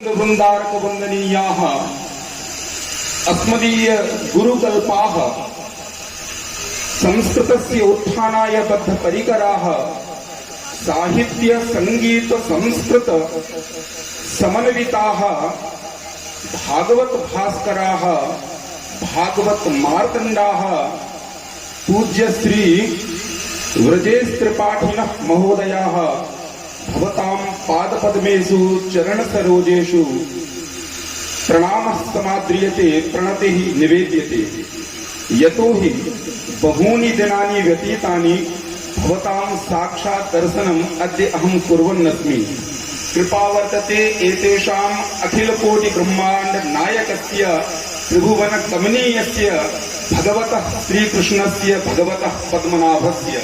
वृंदारक वंदनीयाः अस्मदीय गुरुकल्पाः संस्कृतस्य उत्थानाय बद्ध परिकराः साहित्य संगीत संस्कृत समन्विताः भागवत भास्कराः भागवत मार्तंडाः पूज्य श्री व्रजेश त्रिपाठिनः महोदयाः भवतां पादपद्मेषु चरण सरोजेषु प्रणामः समाद्रियते प्रणतिः निवेद्यते यतो हि बहूनि दिनानि व्यतीतानि भवतां साक्षात् दर्शनम् अद्य अहं कुर्वन्नस्मि। कृपा वर्तते एतेषाम् अखिल कोटि ब्रह्मांड नायकस्य त्रिभुवन कमनीयस्य भगवतः श्रीकृष्णस्य भगवतः पद्मनाभस्य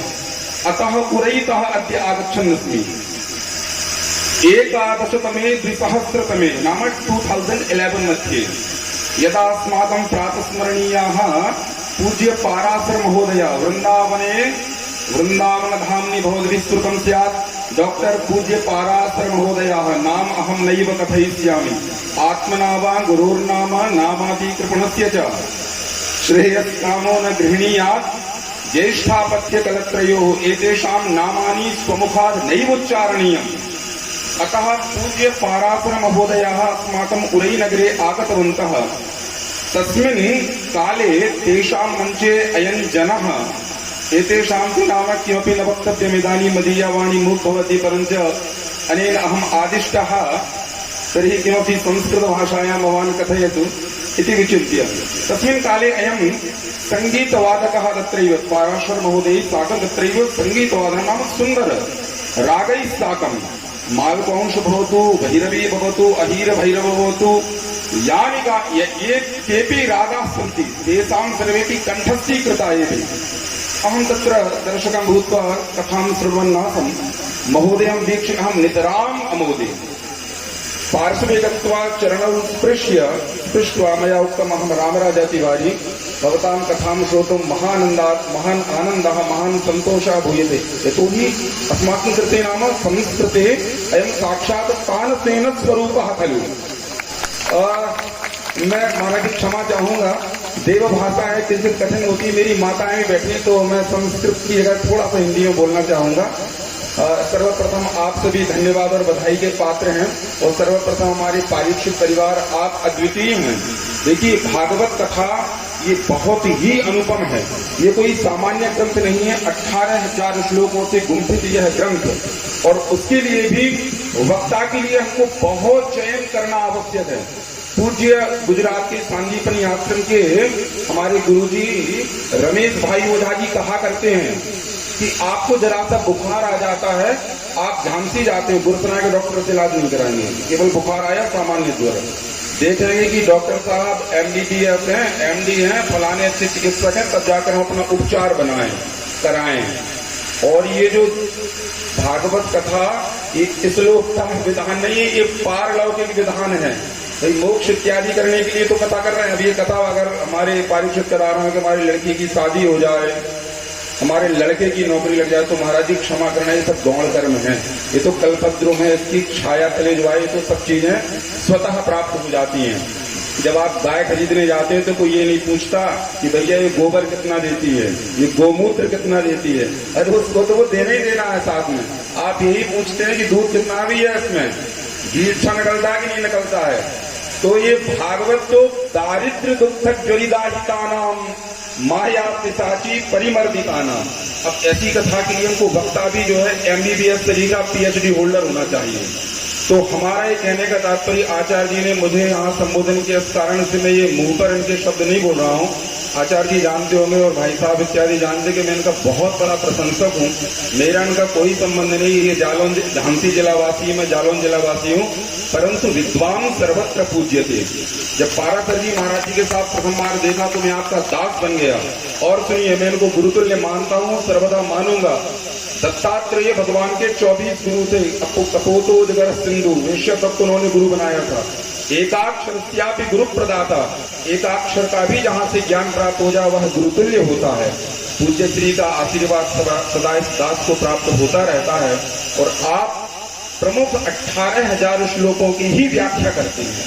अतः उरयितः अद्य आगच्छन्नस्मि। एकादशतमे द्विसहस्रतमे नाम 2011 मध्ये यदा अस्माकं प्रातस्मरणीयाः पूज्य पाराशर महोदय वृंदावनधाम्नि भवद्भिः स्यात् डॉक्टर पूज्य पाराशर महोदयाः नाम अहं नैव कथयिष्यामि। आत्मना वा गुरोर्नाम नामादि कृपणस्य च श्रेयस्कामो न गृह्णीयात्। ज्येष्ठापत्य कलत्रयोः एतेषां नामानि स्वमुखात् नैवोच्चारणीयम्। अतः पूज्य पाराशर महोदयाः अस्माकम् उरैनगरे आगतवन्तः। तस्मिन् काले तेषां मञ्चे अयं जनः एतेषां तु नाम किमपि न वक्तव्यमिदानीं मदीया वाणी मूक् भवति, परञ्च अनेन अहम् आदिष्टः तर्हि किमपि संस्कृतभाषायां भवान् कथयतु इति विचिन्त्य तस्मिन् काले अयं सङ्गीतवादकः तत्रैव पाराशर महोदयैः साकं तत्रैव सङ्गीतवादनं नाम सुन्दर रागैः साकं मालवंश भवतु भैरवी भवतु अहीर भैरव भवतु यानि ये केऽपि रागाः सन्ति तेषां सर्वेपि कण्ठस्थीकृता एव। अहं तत्र दर्शकं भूत्वा कथां शृण्वन् आसम्। महोदयं वीक्ष्य अहं नितराम् अमोदे। पार्श्वे गत्वा चरणौ स्पृष्ट्वा मया उक्तम् अहं रामराजातिवारी भवतां कथां श्रोतुं महान् आनन्दः महान् सन्तोषः भूयते। यतोहि अस्माकं कृते नाम संस्कृते अयं साक्षात् तानसेन स्वरूपः खलु। मैं महाराज की क्षमा चाहूंगा, देव भाषा है किसी कठिन होती। मेरी माताएं बैठी तो मैं संस्कृत की जगह थोड़ा सा हिंदी में बोलना चाहूंगा। सर्वप्रथम आप सभी धन्यवाद और बधाई के पात्र हैं और सर्वप्रथम हमारे पारीक्षित परिवार आप अद्वितीय हैं। देखिए भागवत कथा ये बहुत ही अनुपम है। ये कोई सामान्य ग्रंथ नहीं है। 18,000 श्लोकों से गुंफित यह ग्रंथ और उसके लिए भी वक्ता के लिए हमको बहुत चयन करना आवश्यक है। पूज्य गुजरात के सांदीपनी आश्रम के हमारे गुरुजी रमेश भाई ओझा जी कहा करते हैं कि आपको जरा सा बुखार आ जाता है, आप झांसी जाते हैं, गुरुसरा के डॉक्टर से इलाज नहीं कराएंगे। केवल बुखार आया सामान्य ज्वर, देख रहे हैं कि डॉक्टर साहब MDDS हैं, MD हैं, फलाने अच्छे चिकित्सक हैं, तब जाकर हम अपना उपचार कराएं। और ये जो भागवत कथा ये श्लोक का विधान नहीं है, ये पारलौकिक विधान है। भाई मोक्ष इत्यादि करने के लिए तो कथा कर रहे हैं। अब ये कथा अगर हमारे पारिषद करा रहे हैं कि हमारी लड़की की शादी हो जाए, हमारे लड़के की नौकरी लग जाए, तो महाराज जी क्षमा करना, ये सब गौण कर्म है। ये तो कल्पद्रुम है, इसकी छाया तले जो आए तो सब चीजें स्वतः प्राप्त हो जाती हैं। जब आप गाय खरीदने जाते हैं तो कोई ये नहीं पूछता कि भैया ये गोबर कितना देती है, ये गोमूत्र कितना देती है। अरे उसको तो वो देना ही देना है साथ में। आप यही पूछते हैं कि दूध कितना भी है, इसमें घी अच्छा निकलता है कि नहीं निकलता है। तो ये भागवत तो दारिद्र दुख ज्वलिदाहिता नाम माया पिशाची परिमर्दिता नाम। अब ऐसी कथा के लिए हमको वक्ता भी जो है MBBS तरीका PhD होल्डर होना चाहिए। तो हमारा ये कहने का तात्पर्य, आचार्य जी ने मुझे यहाँ संबोधन किया, इस कारण से मैं ये मुंह पर इनके शब्द नहीं बोल रहा हूँ। आचार्य जी जानते होंगे और भाई साहब इत्यादि जानते कि मैं इनका बहुत बड़ा प्रशंसक हूँ। मेरा इनका कोई संबंध नहीं। ये झांसी जिलावासी, मैं जालौन जिलावासी हूँ, परंतु विद्वान सर्वत्र पूज्य थे। जब पाराशर जी महाराज जी के साथ प्रथम बार देखा तो मैं आपका दास बन गया। और सुनिए, मैं इनको गुरुतुल्य मानता हूँ, सर्वदा मानूंगा। दत्तात्रेय भगवान के 24 गुरु थे। कपोतोदगर सिंधु वैश्य तब उन्होंने गुरु बनाया था। एकाक्षर गुरु प्रदाता, एकाक्षर का भी जहाँ से ज्ञान प्राप्त हो जाए वह गुरुतुल्य होता है। पूज्य श्री का आशीर्वाद सदा इस दास को प्राप्त होता रहता है। और आप प्रमुख 18,000 श्लोकों की ही व्याख्या करते हैं।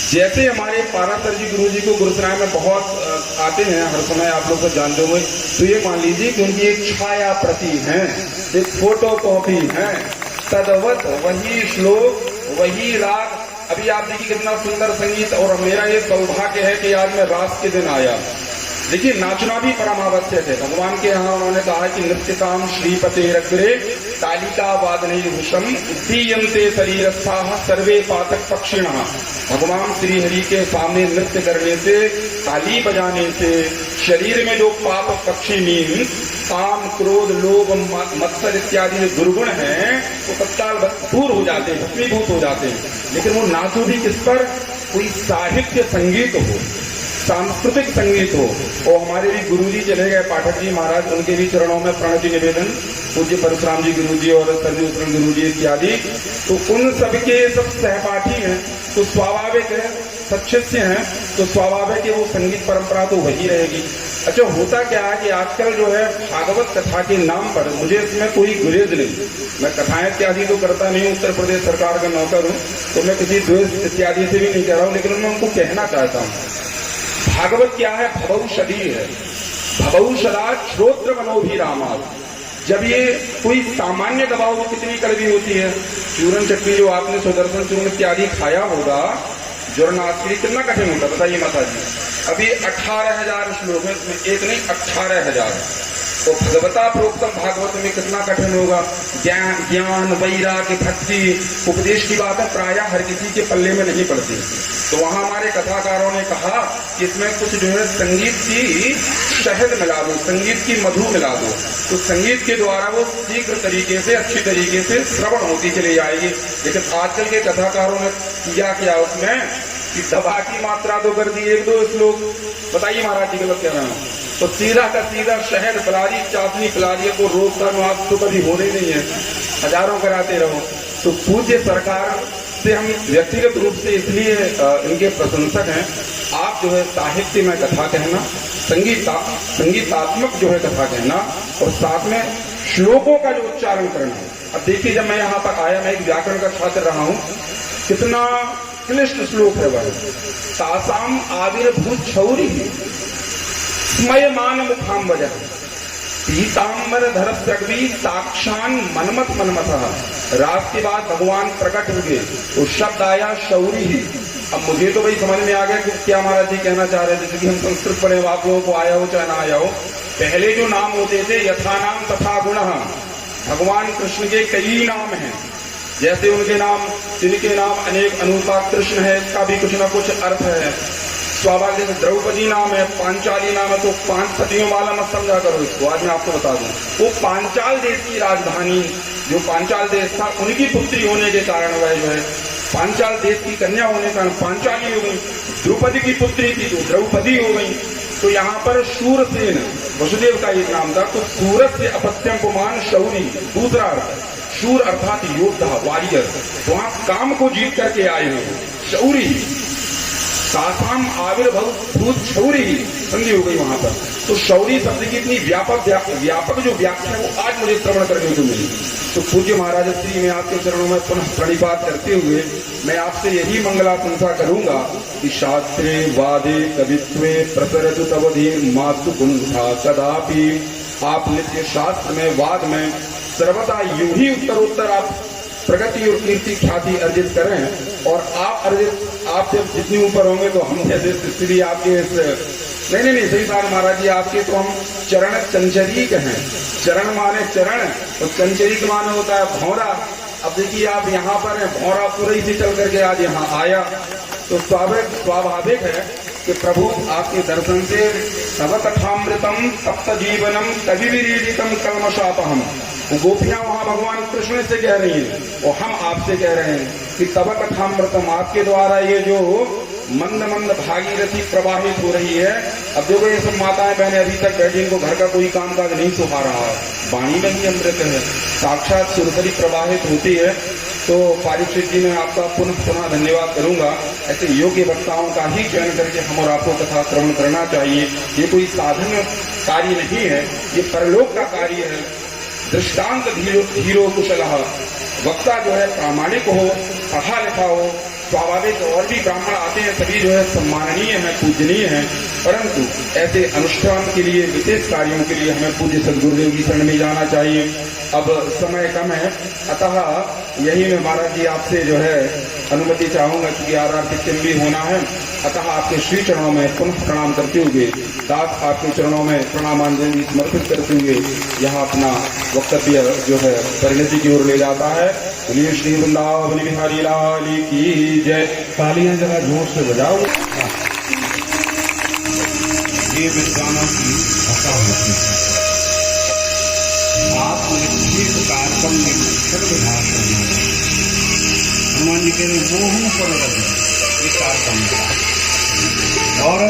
जैसे हमारे पारासर जी गुरु जी को गुरुसराय में बहुत आते हैं, हर समय आप लोग को जानते हुए, तो ये मान लीजिए कि उनकी एक छाया प्रति है, एक फोटो कॉपी है, तदवत वही श्लोक वही राग। अभी आप देखिए कितना सुंदर संगीत, और मेरा ये सौभाग्य है कि आज मैं रास के दिन आया। देखिए नाचना भी परम आवश्यक है। भगवान के यहाँ उन्होंने कहा कि नृत्यताम श्रीपतेरग्रे तालिका वादने भूषम दीयन्ते शरीरस्थाः सर्वे पातक पक्षिणः। भगवान श्री हरि के सामने नृत्य करने से, ताली बजाने से शरीर में जो पाप पक्षी मीन काम, क्रोध, लोभ, मत्सर इत्यादि जो दुर्गुण हैं वो तत्काल दूर हो जाते हैं, भस्मीभूत हो जाते हैं। लेकिन वो नाचो भी किस पर? कोई साहित्य संगीत हो, सांस्कृतिक संगीत हो। और हमारे भी गुरुजी चले गए, पाठक जी महाराज, उनके भी चरणों में प्रणति निवेदन, पूज्य परशुराम जी गुरु जी और सर्वोत्तम गुरु जी इत्यादि। तो उन सबके सब सहपाठी हैं, तो स्वाभाविक है, सच्छिष्य हैं, तो स्वाभाविक है वो संगीत परंपरा तो वही रहेगी। अच्छा, होता क्या है कि आजकल जो है भागवत कथा के नाम पर, मुझे इसमें कोई गुरेज नहीं, मैं कथाएं इत्यादि तो करता नहीं हूँ, उत्तर प्रदेश सरकार का नौकर हूँ, तो मैं किसी द्वेष इत्यादि से भी नहीं कह रहा हूँ, लेकिन मैं उनको कहना चाहता हूँ भागवत क्या है? भवौषधि है। भवौषधा श्रोत्र मनोभिरामा। जब ये कोई सामान्य दबाव में कितनी कड़वी होती है, चूरन चटनी जो आपने सुदर्शन चूर्ण इत्यादि खाया होगा, ज्वरनाश के लिए कितना कठिन होता है बताइए माता जी। अभी 18,000 श्लोक है, इसमें एक नहीं 18,000। तो भगवता प्रोक्तम भागवत में कितना कठिन होगा। ज्ञान वैराग्य भक्ति उपदेश की बात है, प्रायः हर किसी के पल्ले में नहीं पड़ती। तो वहां हमारे कथाकारों ने कहा कि इसमें कुछ जो है संगीत की शहद मिला दो, संगीत की मधु मिला दो, तो संगीत के द्वारा वो शीघ्र तरीके से, अच्छी तरीके से श्रवण होती चली जाएगी। लेकिन आजकल के कथाकारों ने किया क्या उसमें कि दवा की मात्रा तो कर दी, 1-2 श्लोक। बताइए महाराज जी गलत कह रहा हूं, तो सीधा का सीधा शहद पिला दी, चाशनी पिला दी, को रोग का नुआस तो कभी होने नहीं है, हजारों कराते रहो। तो पूज्य सरकार से हम व्यक्तिगत रूप से इसलिए इनके प्रशंसक हैं। आप जो है साहित्य में कथा कहना, संगीतात्मक जो है कथा कहना, और साथ में श्लोकों का जो उच्चारण करना। अब देखिए, जब मैं यहाँ पर आया, मैं एक व्याकरण का छात्र रहा हूँ, कितना क्लिष्ट श्लोक है वह। तासाम आविर्भूत छौरी स्मयमान मुखाम वजह पीताम्बर धरस्वी साक्षान मनमत मनमथ। रात के बाद भगवान प्रकट हुए, तो शब्द आया शौरी ही। अब मुझे तो भाई समझ में आ गया कि क्या महाराज जी कहना चाह रहे थे, क्योंकि हम संस्कृत पढ़े, आप लोगों को आया हो चाहे ना आया हो। पहले जो नाम होते थे यथा नाम तथा गुण, भगवान कृष्ण के कई नाम हैं, जैसे उनके नाम, जिनके नाम अनेक अनुपा कृष्ण है, इसका भी कुछ ना कुछ अर्थ है। स्वाभाविक द्रौपदी नाम है, पांचाली नाम है, तो 5 पतियों वाला मत समझा करो इसको। आज मैं आपको बता दूं, वो पांचाल देश की राजधानी, जो पांचाल देश था, उनकी पुत्री होने के कारण वह जो है पांचाल देश की कन्या होने के कारण पांचाली हो गई। द्रौपदी की पुत्री थी तो द्रौपदी हो गई। तो यहाँ पर शूरसेन वसुदेव का एक नाम था, तो सूरत से अपत्यम पुमान शौरी। दूसरा अर्थ शूर अर्थात योद्धा, वॉरियर, तो आप काम को जीत करके आए हो, शौरी। सासाम आविर्भूत शौरी संधि हो गई वहां पर। तो शौरी शब्द की इतनी व्यापक जो व्याख्या है वो आज मुझे श्रवण करने को मिली। तो पूज्य महाराज श्री, मैं आपके चरणों में पुनः प्रणिपात करते हुए मैं आपसे यही मंगलाशंसा करूंगा कि शास्त्रे वादे कवित्वे प्रसरतु तवधि मातु कुंठा कदापि। आप नित्य शास्त्र में, वाद में सर्वदा यूं ही उत्तरोत्तर आप प्रगति और कीर्ति ख्याति अर्जित करें। और आप जब जितनी ऊपर होंगे तो हम जैसे स्थिति आपके नहीं सही बात महाराज जी, आपके तो हम चरण चंचरीक हैं। चरण माने चरण, और चंचरीक माने होता है भौरा। अब देखिए आप यहाँ पर हैं, भौरा पूरे से चल करके आज यहाँ आया, तो स्वाभाविक है कि प्रभु आपके दर्शन से तव कथामृतम तप्त जीवनम कवि विरीडितम कल्मशापहम। गोपियां वहां भगवान कृष्ण से कह रही हैं और हम आपसे कह रहे हैं कि तव कथामृतम, आपके द्वारा ये जो मंद मंद भागीरथी प्रवाहित हो रही है। अब देखो ये सब माताएं बहनें अभी तक बैठी, इनको घर का कोई काम काज नहीं सुहा रहा है, वाणी में ही अमृत है, साक्षात सुरसरी प्रवाहित होती है। तो पारीक्षित जी, मैं आपका पुनः धन्यवाद करूंगा। ऐसे योग्य वक्ताओं का ही चयन करके हम और आपको कथा श्रवण करना चाहिए। ये कोई साधन कार्य नहीं है, ये परलोक का कार्य है। दृष्टांत धीरो कुशलः, वक्ता जो है प्रामाणिक हो, पढ़ा लिखा हो। स्वाभाविक और भी ब्राह्मण आते हैं, सभी जो है सम्माननीय हैं, पूजनीय हैं, परंतु ऐसे अनुष्ठान के लिए, विशेष कार्यों के लिए हमें पूज्य सदगुरुदेव की शरण में जाना चाहिए। अब समय कम है, अतः यही मैं महाराज जी आपसे जो है अनुमति चाहूंगा, क्योंकि आरती भी होना है। अतः आपके श्री चरणों में पुनः प्रणाम करते हुए, दास आपके चरणों में प्रणामांजलि समर्पित करते हुए यह अपना वक्तव्य जो है परिणति की ओर ले जाता है। बोलिए श्री वृंदावन बिहारी लाल की जय। तालियां जरा जोर से बजाओ। ये विद्वानों की भाषा होती है। आप निश्चित कार्यक्रम में सर्वभाषा हनुमान जी के मोह पर लगे ये कार्यक्रम और